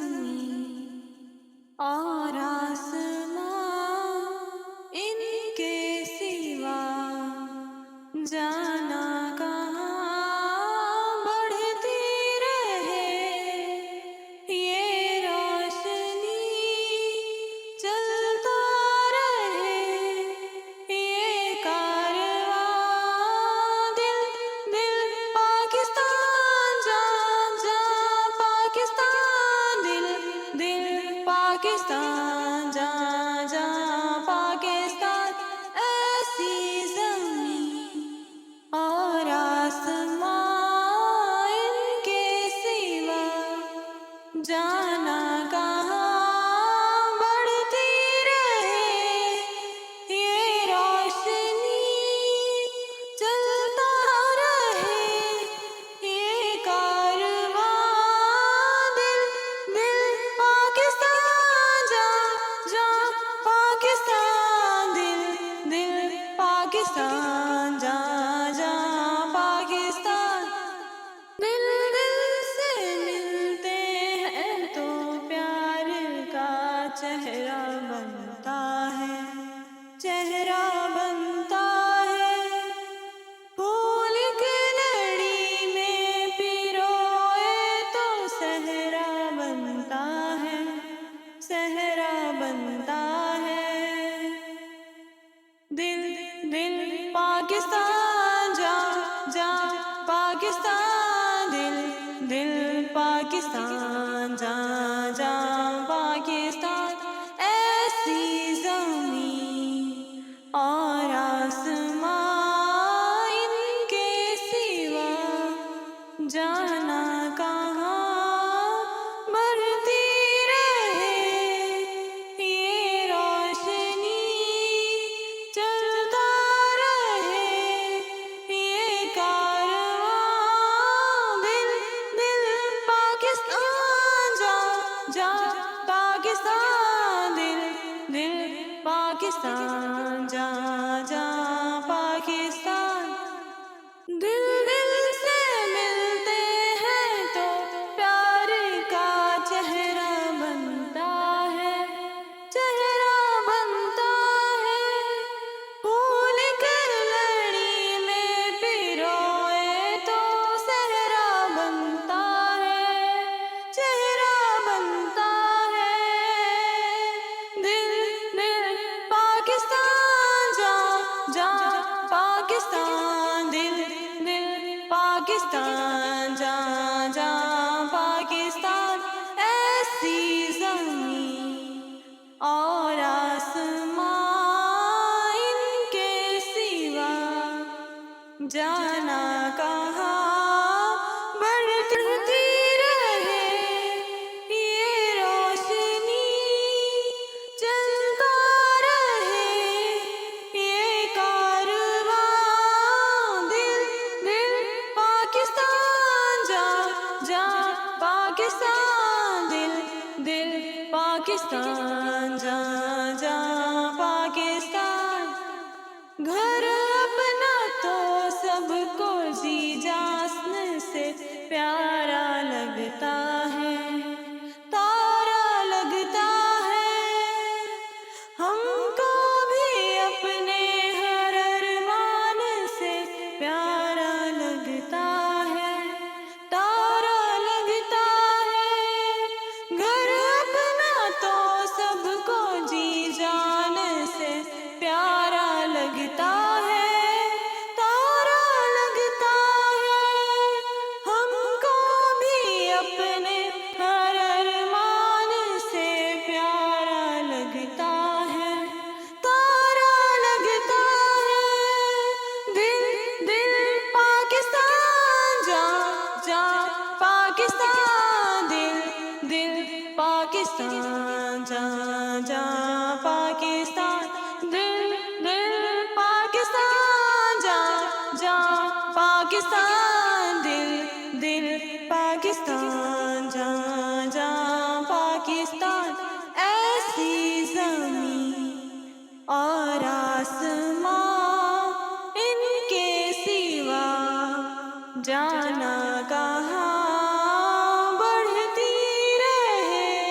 زمین اور آسمان ان کے سوا جانا کہاں بڑھتی رہے یہ روشنی چلتا رہے یہ کارواں دل دل پاکستان جان جان پاکستان دل دل پاکستان جان جان پاکستان ایسی زمین اور آسمان ان کے سوا جانا کہاں بڑھتی رہے یہ روشنی چلتا رہے یہ کارواں دل دل پاکستان جان جان پاکستان دل دل پاکستان جان جان پاکستان دل دل سے ملتے ہیں تو پیار کا چہرہ بنتا ہے چہرہ بنتا ہے پھول کی لڑی میں پیروئے تو صحرا بنتا ہے صحرا بنتا ہے دل دل پاکستان جان جان پاکستان دل دل پاکستان جان جان پاکستان ایسی زمین اور آسمان ان کے سوا جانا کہاں بڑھتی رہے یہ روشنی چلتا رہے یہ کارواں دل دل پاکستان جان جان پاکستان دل دل پاکستان جان جان پاکستان دل دل سے ملتے ہیں تو پیار کا چہرہ بنتا ہے چہرہ بنتا ہے پھول کی لڑی میں پیروئے تو صحرا بنتا ہے چہرہ بنتا ہے دل دل پاکستان جان جان پاکستان دل دل پاکستان جان جان پاکستان ایسی زمین اور آسمان ان کے سوا جانا کہاں بڑھتی رہے یہ روشنی چلتا رہے یہ کارواں دل دل پاکستان جان جان پاکستان دل دل پاکستان جان جان پاکستان گھر اپنا تو سب کو جی جان سے پیارا لگتا ہے تارا لگتا ہے ہم کو بھی اپنے ہر ارمان سے پیارا لگتا ہے تارا لگتا ہے گھر اپنا تو سب کو جی جان سے پیارا لگتا ہے تارا لگتا ہے ہم کو بھی اپنے ہر ارمان سے پیارا لگتا ہے تارا لگتا ہے دل دل پاکستان جان جان پاکستان دل دل پاکستان جان جان پاکستان دل دل پاکستان جان جان پاکستان دل دل پاکستان جان جان پاکستان ایسی زمین اور آسمان ان کے سوا جانا کہاں بڑھتی رہے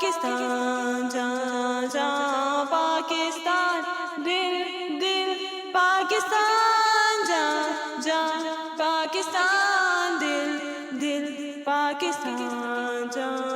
پاکستان جاں جاں پاکستان دل دل پاکستان جاں جاں پاکستان دل دل پاکستان جاں